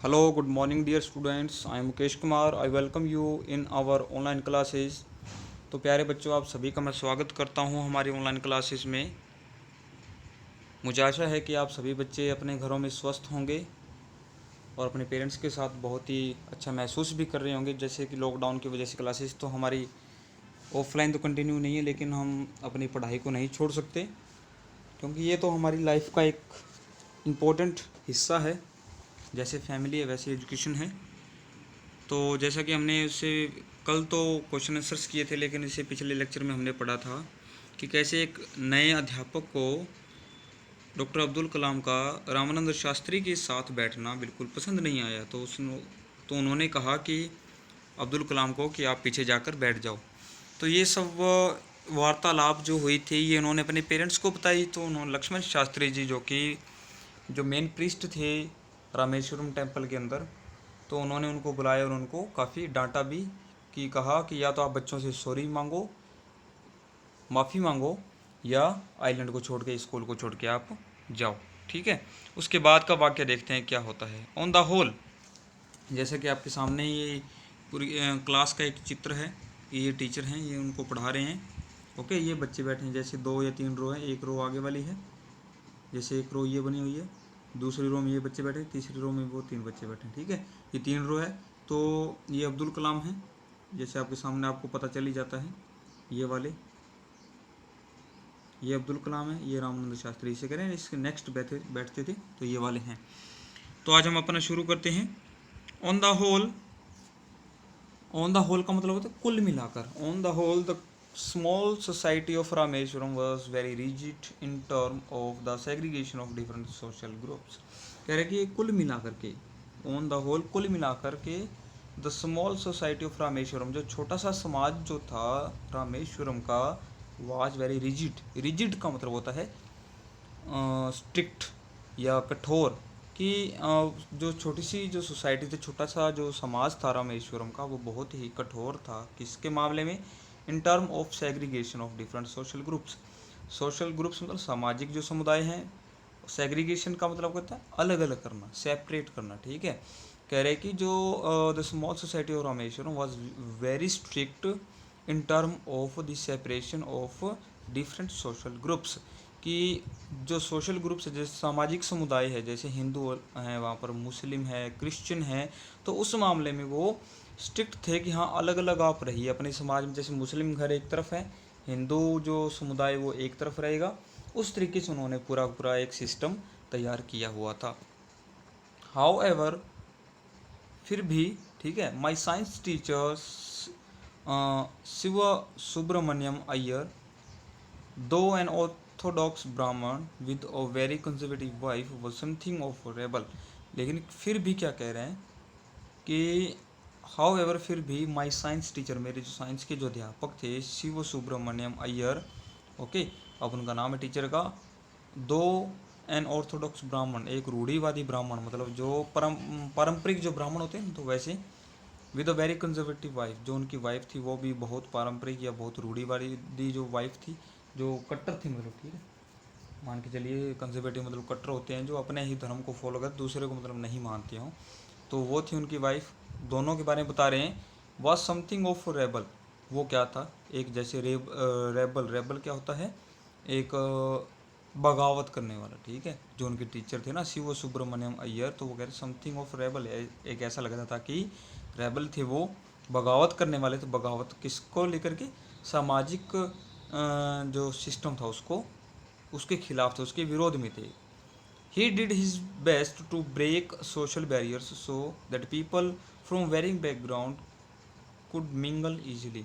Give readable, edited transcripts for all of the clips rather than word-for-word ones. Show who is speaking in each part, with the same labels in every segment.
Speaker 1: Hello, good morning, dear students. I am Mukesh Kumar. I welcome you in our online classes. तो प्यारे बच्चों, आप सभी का मैं स्वागत करता हूं हमारी ऑनलाइन क्लासेस में। मुझे आशा है कि आप सभी बच्चे अपने घरों में स्वस्थ होंगे और अपने पेरेंट्स के साथ बहुत ही अच्छा महसूस भी कर रहे होंगे। जैसे कि लॉकडाउन की वजह से क्लासेस तो हमारी ऑफलाइन तो कंटिन्यू नहीं है, लेकिन हम अपनी पढ़ाई को नहीं छोड़ सकते, क्योंकि ये तो हमारी लाइफ का एक इम्पोर्टेंट हिस्सा है। जैसे फैमिली है वैसे एजुकेशन है। तो जैसा कि हमने उससे कल तो क्वेश्चन आंसर्स किए थे, लेकिन इससे पिछले लेक्चर में हमने पढ़ा था कि कैसे एक नए अध्यापक को डॉक्टर अब्दुल कलाम का रामानंद शास्त्री के साथ बैठना बिल्कुल पसंद नहीं आया। तो उन्होंने कहा कि अब्दुल कलाम को कि आप पीछे जाकर बैठ जाओ। तो ये सब वार्तालाप जो हुई थी ये उन्होंने अपने पेरेंट्स को बताई। तो उन्होंने लक्ष्मण शास्त्री जी जो मेन प्रीस्ट थे रामेश्वरम टेम्पल के अंदर, तो उन्होंने उनको बुलाया और उनको काफ़ी डांटा भी, कि कहा कि या तो आप बच्चों से सॉरी मांगो, माफ़ी मांगो, या आइलैंड को छोड़ के, स्कूल को छोड़ के आप जाओ। ठीक है, उसके बाद का वाक्य देखते हैं क्या होता है। ऑन द होल, जैसे कि आपके सामने ये पूरी क्लास का एक चित्र है। ये टीचर हैं, ये उनको पढ़ा रहे हैं। ओके, ये बच्चे बैठे हैं, जैसे 2 या 3 रो हैं, एक रो आगे वाली है, जैसे एक रो ये बनी हुई है, दूसरी रो में ये बच्चे बैठे, तीसरी रो में वो 3 बच्चे बैठे हैं। ठीक है, ये 3 रो है। तो ये अब्दुल कलाम हैं, जैसे आपके सामने आपको पता चल ही जाता है। ये वाले, ये अब्दुल कलाम है, ये रामानंद शास्त्री, इसे कह रहे हैं इसके नेक्स्ट बैठते थे, तो ये वाले हैं। तो आज हम अपना शुरू करते हैं। On the whole, on the whole का मतलब होता है कुल मिलाकर। On the whole the small society of Rameswaram was very rigid in term of the segregation of different social groups. कह रहे कि कुल मिलाकर के, ऑन द होल कुल मिलाकर के, the small society of Rameswaram, जो छोटा सा समाज जो था रामेश्वरम का, वाज वेरी रिजिड। रिजिड का मतलब होता है स्ट्रिक्ट या कठोर। कि जो छोटी सी जो सोसाइटी थी, छोटा सा जो समाज था रामेश्वरम का, वो बहुत ही कठोर था किसके मामले में? इन term of segregation of different social groups. Social groups मतलब सामाजिक जो समुदाय हैं। सेग्रीगेशन का मतलब होता है अलग अलग करना, सेपरेट करना। ठीक है, कह रहे कि जो the small society of Rameswaram was very strict in term of the separation of different social groups. कि जो सोशल ग्रुप्स है, जैसे सामाजिक समुदाय है, जैसे हिंदू हैं, वहाँ पर मुस्लिम है, क्रिश्चियन है, तो उस मामले में वो स्ट्रिक्ट थे कि हाँ अलग अलग आप रहिए अपने समाज में। जैसे मुस्लिम घर एक तरफ है, हिंदू जो समुदाय वो एक तरफ रहेगा। उस तरीके से उन्होंने पूरा पूरा एक सिस्टम तैयार किया हुआ था। हाउ एवर, फिर भी, ठीक है, my science teachers Shiv Subramaniam Iyer, though an orthodox Brahmin with a very conservative wife, was something of rebel. लेकिन फिर भी क्या कह रहे हैं कि हाउ एवर, फिर भी, माई साइंस टीचर, मेरे जो साइंस के जो अध्यापक थे, शिव सुब्रमण्यम अय्यर। ओके, अब उनका नाम है टीचर का। दो एन ऑर्थोडॉक्स ब्राह्मण, एक रूढ़ीवादी ब्राह्मण, मतलब जो पारंपरिक जो ब्राह्मण होते हैं, तो वैसे, with a very conservative wife, जो उनकी वाइफ थी वो भी बहुत पारंपरिक या बहुत रूढ़ीवादी जो वाइफ थी, जो कट्टर थी, मतलब ठीक है, मान के चलिए कंजर्वेटिव मतलब कट्टर होते हैं जो अपने ही धर्म को फॉलो करते, दूसरे को मतलब नहीं मानते हों, तो वो थी उनकी वाइफ। दोनों के बारे में बता रहे हैं। वॉज समथिंग ऑफ रेबल, वो क्या था? एक जैसे रेबल, रेबल क्या होता है? एक बगावत करने वाला। ठीक है, जो उनके टीचर थे ना शिव सुब्रमण्यम अय्यर, तो वो कह रहे समथिंग ऑफ रेबल, एक ऐसा लग रहा था कि रेबल थे वो, बगावत करने वाले। तो बगावत किसको लेकर के? सामाजिक जो सिस्टम था उसको, उसके खिलाफ थे, उसके विरोध में थे। He did his best to break social barriers so that people from varying background could mingle easily.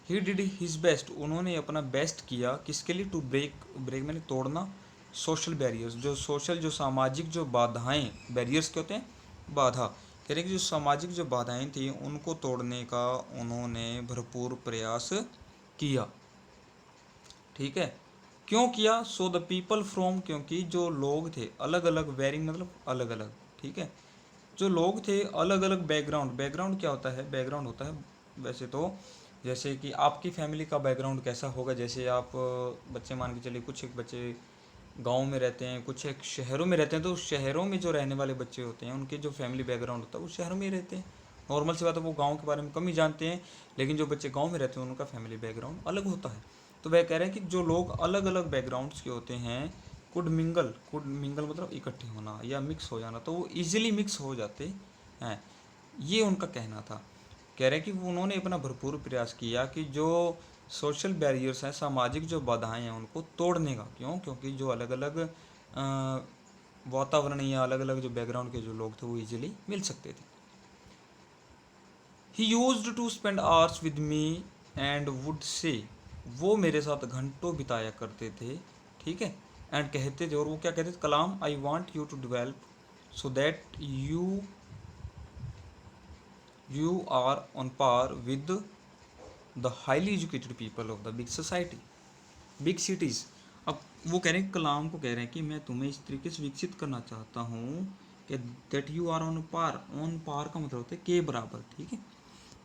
Speaker 1: He did his best, उन्होंने अपना बेस्ट किया किसके लिए? टू ब्रेक, ब्रेक मैंने तोड़ना, सोशल बैरियर्स, जो सोशल जो सामाजिक जो बाधाएं, बैरियर्स क्या होते हैं? बाधा। कह रहे कि जो सामाजिक जो बाधाएं थी उनको तोड़ने का उन्होंने भरपूर प्रयास किया। ठीक है, क्यों किया? सो द पीपल फ्रॉम, क्योंकि जो लोग थे अलग अलग, वेरिंग मतलब अलग अलग, ठीक है, जो लोग थे अलग अलग बैकग्राउंड। बैकग्राउंड क्या होता है? बैकग्राउंड होता है वैसे तो, जैसे कि आपकी फैमिली का बैकग्राउंड कैसा होगा, जैसे आप बच्चे मान के चलिए, कुछ एक बच्चे गांव में रहते हैं, कुछ एक शहरों में रहते हैं। तो शहरों में जो रहने वाले बच्चे होते हैं उनके जो फैमिली बैकग्राउंड होता है वो शहरों में ही रहते हैं। नॉर्मल सी बात है, वो गांव के बारे में कम ही जानते हैं। लेकिन जो बच्चे गांव में रहते हैं उनका फैमिली बैकग्राउंड अलग होता है। तो वह कह रहे हैं कि जो लोग अलग अलग बैकग्राउंड्स के होते हैं, कुड मिंगल मतलब इकट्ठे होना या मिक्स हो जाना, तो वो इजीली मिक्स हो जाते हैं। ये उनका कहना था। कह रहे हैं कि उन्होंने अपना भरपूर प्रयास किया कि जो सोशल बैरियर्स हैं, सामाजिक जो बाधाएं हैं, उनको तोड़ने का। क्यों? क्योंकि जो अलग अलग वातावरण या अलग अलग जो बैकग्राउंड के जो लोग थे वो इजीली मिल सकते थे। He used to spend hours with me and would say, वो मेरे साथ घंटों बिताया करते थे, ठीक है। एंड कहते थे, और वो क्या कहते थे, Kalam I want you to develop so that you are on par with the highly educated people of the big society, big cities. अब वो कह रहे हैं, कलाम को कह रहे हैं कि मैं तुम्हें इस तरीके से विकसित करना चाहता हूँ कि that you are on par का मतलब होता है के बराबर, ठीक है,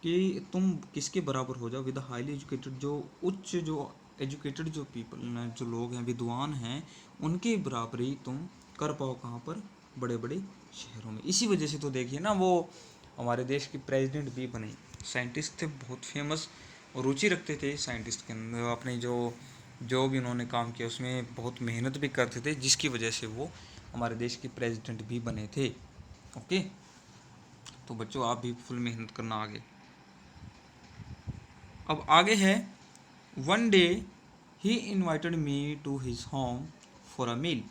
Speaker 1: कि तुम किसके बराबर हो जाओ विद हाईली एजुकेटेड, जो उच्च जो एजुकेटेड जो पीपल, जो लोग हैं, विद्वान हैं, उनके बराबर ही तुम कर पाओ। कहाँ पर? बड़े बड़े शहरों में। इसी वजह से तो देखिए ना, वो हमारे देश के प्रेसिडेंट भी बने, साइंटिस्ट थे, बहुत फेमस, और रुचि रखते थे साइंटिस्ट के अंदर। अपने जो भी उन्होंने काम किया उसमें बहुत मेहनत भी करते थे, जिसकी वजह से वो हमारे देश के प्रेसिडेंट भी बने थे। ओके, तो बच्चों आप भी फुल मेहनत करना आगे। अब आगे है, one day he invited me to his home for a meal.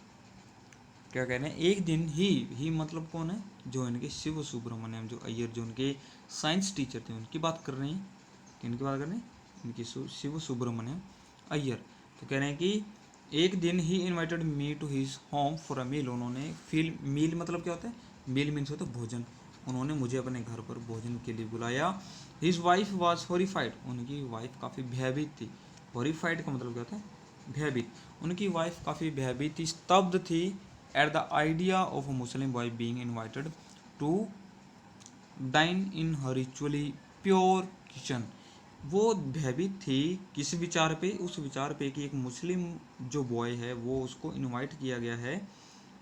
Speaker 1: क्या कह रहे हैं, एक दिन ही मतलब कौन है, जो इनके शिव सुब्रमण्यम जो अय्यर, जो उनके साइंस टीचर थे, उनकी बात कर रहे हैं। किनकी बात कर रहे हैं? इनकी शिव सुब्रमण्यम अय्यर। तो कह रहे हैं कि एक दिन he invited me to his home for a meal, उन्होंने मील मतलब क्या होता है, मील मीन्स होता है भोजन, उन्होंने मुझे अपने घर पर भोजन के लिए बुलाया। हिज वाइफ वॉज हॉरिफाइड, उनकी वाइफ काफ़ी भयभीत थी। हॉरिफाइड का मतलब क्या होता है? भयभीत। उनकी वाइफ काफ़ी भयभीत थी, स्तब्ध थी at the idea of a Muslim boy being invited to dine in her ritually pure kitchen. वो भयभीत थी किस विचार पे? उस विचार पे कि एक मुस्लिम जो बॉय है वो उसको इनवाइट किया गया है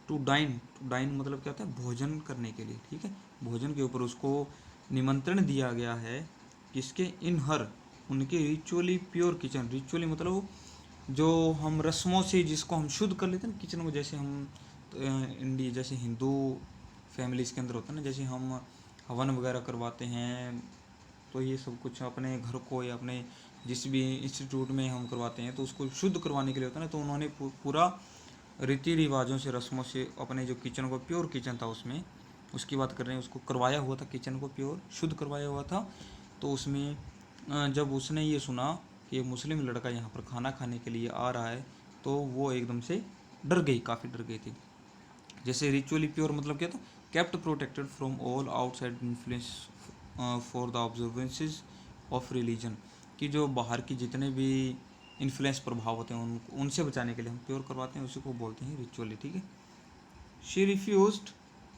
Speaker 1: टू डाइन मतलब क्या होता है? भोजन करने के लिए, ठीक है। भोजन के ऊपर उसको निमंत्रण दिया गया है, किसके? इन हर, उनके रिचुअली प्योर किचन। रिचुअली मतलब जो हम रस्मों से जिसको हम शुद्ध कर लेते हैं ना किचन को, जैसे हम इंडिया जैसे हिंदू फैमिलीज के अंदर होता है ना, जैसे हम हवन वगैरह करवाते हैं, तो ये सब कुछ अपने घर को या अपने जिस भी इंस्टीट्यूट में हम करवाते हैं तो उसको शुद्ध करवाने के लिए होता है ना। तो उन्होंने पूरा रीति रिवाजों से, रस्मों से अपने जो किचन को, प्योर किचन था उसमें, उसकी बात कर रहे हैं, उसको करवाया हुआ था, किचन को प्योर शुद्ध करवाया हुआ था। तो उसमें जब उसने ये सुना कि मुस्लिम लड़का यहाँ पर खाना खाने के लिए आ रहा है, तो वो एकदम से डर गई, काफ़ी डर गई थी। जैसे रिचुअली प्योर मतलब क्या था? Kept protected from all outside influence for the observances of religion, कि जो बाहर की जितने भी इन्फ्लुएंस प्रभाव होते हैं उनसे बचाने के लिए हम प्योर करवाते हैं, उसी को बोलते हैं रिचुअली, ठीक है। She refused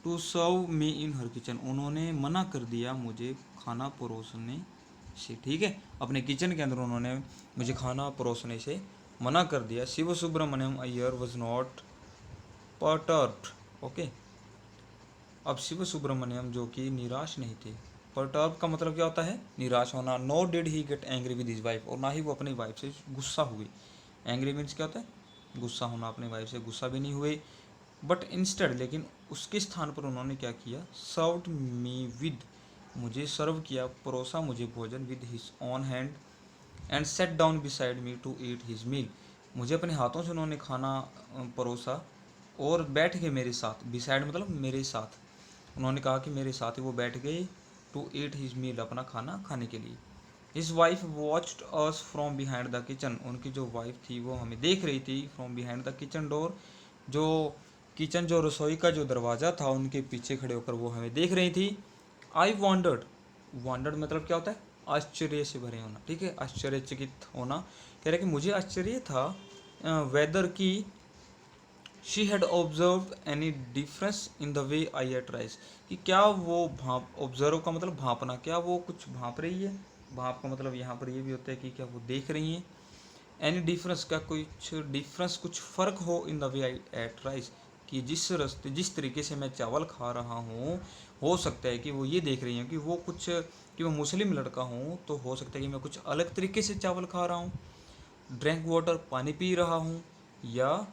Speaker 1: to serve me in her kitchen, उन्होंने मना कर दिया मुझे खाना परोसने से, ठीक है। अपने किचन के अंदर उन्होंने मुझे खाना परोसने से मना कर दिया। Shiv Subramaniam Iyer was not perturbed, okay. अब शिव सुब्रमण्यम जो कि निराश नहीं थे, परटर्ब का मतलब क्या होता है? निराश होना। Nor did he get angry with his wife, और ना ही वो अपनी वाइफ से गुस्सा हुए। एंग्री मीन्स क्या होता है? गुस्सा होना। अपनी वाइफ से गुस्सा भी नहीं हुए। बट इंस्टेड, लेकिन उसके स्थान पर उन्होंने क्या किया? सर्व्ड मी विद, मुझे सर्व किया, परोसा मुझे भोजन, with his own hand and sat down beside me to eat his meal, मुझे अपने हाथों से उन्होंने खाना परोसा और बैठ गए मेरे साथ। बिसाइड मतलब मेरे साथ, उन्होंने कहा कि मेरे साथ ही वो बैठ गए, टू ईट हिज मील, अपना खाना खाने के लिए। His wife watched us from behind the kitchen, उनकी जो वाइफ थी वो हमें देख रही थी from behind the kitchen door, जो किचन जो रसोई का जो दरवाज़ा था उनके पीछे खड़े होकर वो हमें देख रही थी। आई वॉन्डर्ड, वॉन्डर्ड मतलब क्या होता है? आश्चर्य से भरे होना, ठीक है, आश्चर्यचकित होना। कह रहे कि मुझे आश्चर्य था वेदर की she had observe any difference in the way I ate rice, कि क्या वो भाप, ऑब्जर्व का मतलब भापना, क्या वो कुछ भाप रही है। भाप का मतलब यहाँ पर ये भी होता है कि क्या वो देख रही हैं। एनी डिफरेंस, क्या कुछ डिफरेंस, कुछ फ़र्क हो in the way I ate rice, कि जिस तरीके से मैं चावल खा रहा हूँ, हो सकता है कि वो ये देख रही हैं कि मैं मुस्लिम लड़का हूँ, तो हो सकता है कि मैं कुछ अलग तरीके से चावल खा रहा हूँ। ड्रिंक वाटर, पानी पी रहा हूँ, या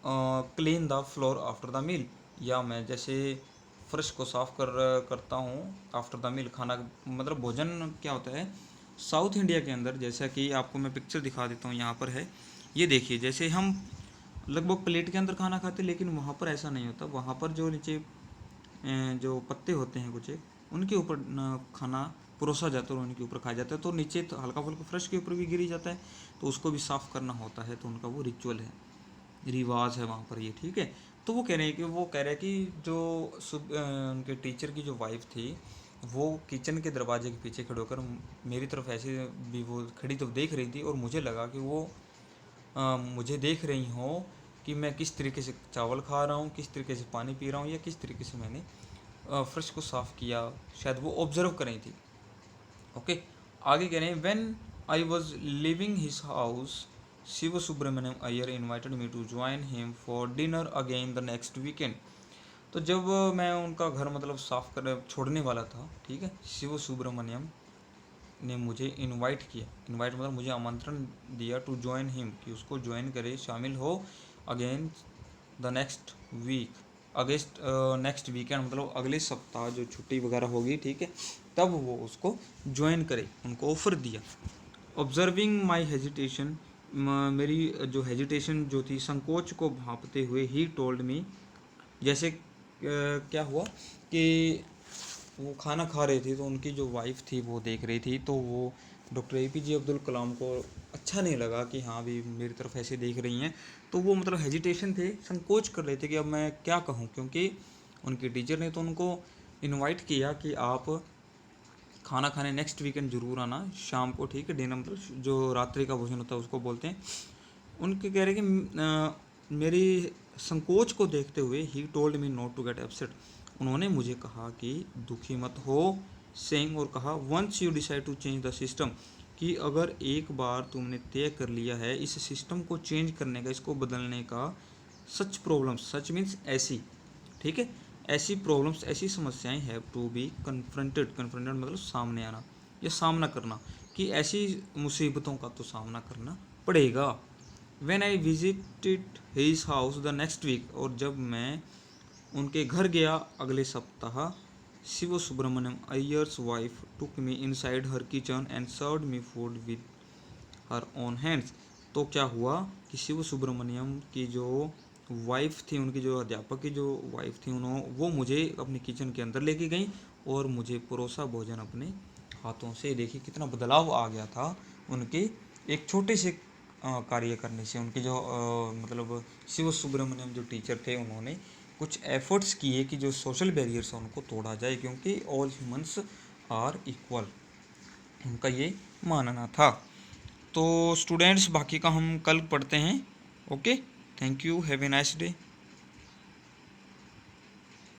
Speaker 1: clean the floor after the meal, या मैं जैसे फर्श को साफ करता हूँ आफ्टर द मील। खाना मतलब भोजन क्या होता है साउथ इंडिया के अंदर, जैसा कि आपको मैं पिक्चर दिखा देता हूँ, यहाँ पर है, ये देखिए, जैसे हम लगभग प्लेट के अंदर खाना खाते हैं, लेकिन वहाँ पर ऐसा नहीं होता। वहाँ पर जो नीचे जो पत्ते होते हैं कुछ उनके ऊपर खाना परोसा जाता है और उनके ऊपर खाया जाता है, तो नीचे तो हल्का फुल्का फ्रेश के ऊपर भी गिरी जाता है, तो उसको भी साफ़ करना होता है, तो उनका वो रिचुअल है, रिवाज है वहाँ पर ये, ठीक है। तो वो कह रहे हैं कि जो उनके टीचर की जो वाइफ थी, वो किचन के दरवाजे के पीछे खड़े होकर मेरी तरफ ऐसे भी वो खड़ी तो देख रही थी, और मुझे लगा कि वो मुझे देख रही हो कि मैं किस तरीके से चावल खा रहा हूँ, किस तरीके से पानी पी रहा हूँ, या किस तरीके से मैंने फ्रिज को साफ़ किया, शायद वो ऑब्जर्व कर रही थी। ओके, आगे कह रहे हैं, when I was leaving his house, Shiv Subramaniam Iyer invited me to join him for dinner again the next weekend. तो जब मैं उनका घर मतलब साफ़ कर छोड़ने वाला था, ठीक है, शिव सुब्रमण्यम ने मुझे इनवाइट मतलब मुझे आमंत्रण दिया टू ज्वाइन हिम, कि उसको ज्वाइन करे, शामिल हो, again the next week, against next weekend, मतलब अगले सप्ताह जो छुट्टी वगैरह होगी, ठीक है, तब वो उसको ज्वाइन करे, उनको ऑफ़र दिया। ऑब्जर्विंग माई हेजिटेशन, मेरी जो हेजिटेशन जो थी, संकोच को भांपते हुए, ही टोल्ड मी, जैसे क्या हुआ कि वो खाना खा रहे थे, तो उनकी जो वाइफ थी वो देख रही थी, तो वो डॉक्टर APJ अब्दुल कलाम को अच्छा नहीं लगा कि हाँ भी मेरी तरफ ऐसे देख रही हैं, तो वो मतलब हेजिटेशन थे, संकोच कर रहे थे कि अब मैं क्या कहूँ, क्योंकि उनके टीचर ने तो उनको इनवाइट किया कि आप खाना खाने नेक्स्ट वीकेंड ज़रूर आना शाम को, ठीक है, डिनर मतलब जो रात्रि का भोजन होता है उसको बोलते हैं। उनके कह रहे कि मेरी संकोच को देखते हुए, he told me not to get upset, उन्होंने मुझे कहा कि दुखी मत हो, सेइंग, और कहा, once you decide to change the system, कि अगर एक बार तुमने तय कर लिया है इस सिस्टम को चेंज करने का, इसको बदलने का, सच प्रॉब्लम्स, सच मीन्स ऐसी, ठीक है, ऐसी प्रॉब्लम्स, ऐसी समस्याएं हैव टू बी कन्फ्रंटेड मतलब सामने आना या सामना करना, कि ऐसी मुसीबतों का तो सामना करना पड़ेगा। When I visited his house the next week, और जब मैं उनके घर गया अगले सप्ताह, Shiv Subramanyam Iyer's wife took me inside her kitchen and served me food with her own hands. तो क्या हुआ कि शिव सुब्रमण्यम की जो वाइफ थी, उनकी जो अध्यापक की जो वाइफ थी, वो मुझे अपनी किचन के अंदर लेके गई और मुझे परोसा भोजन अपने हाथों से। देखिए कितना बदलाव आ गया था उनके एक छोटे से कार्य करने से। उनके जो मतलब शिव सुब्रमण्यम जो टीचर थे, उन्होंने कुछ एफर्ट्स किए कि जो सोशल बैरियर्स हैं उनको तोड़ा जाए, क्योंकि ऑल ह्यूमंस आर इक्वल, उनका ये मानना था। तो स्टूडेंट्स बाकी का हम कल पढ़ते हैं। Okay, thank you, have a nice day.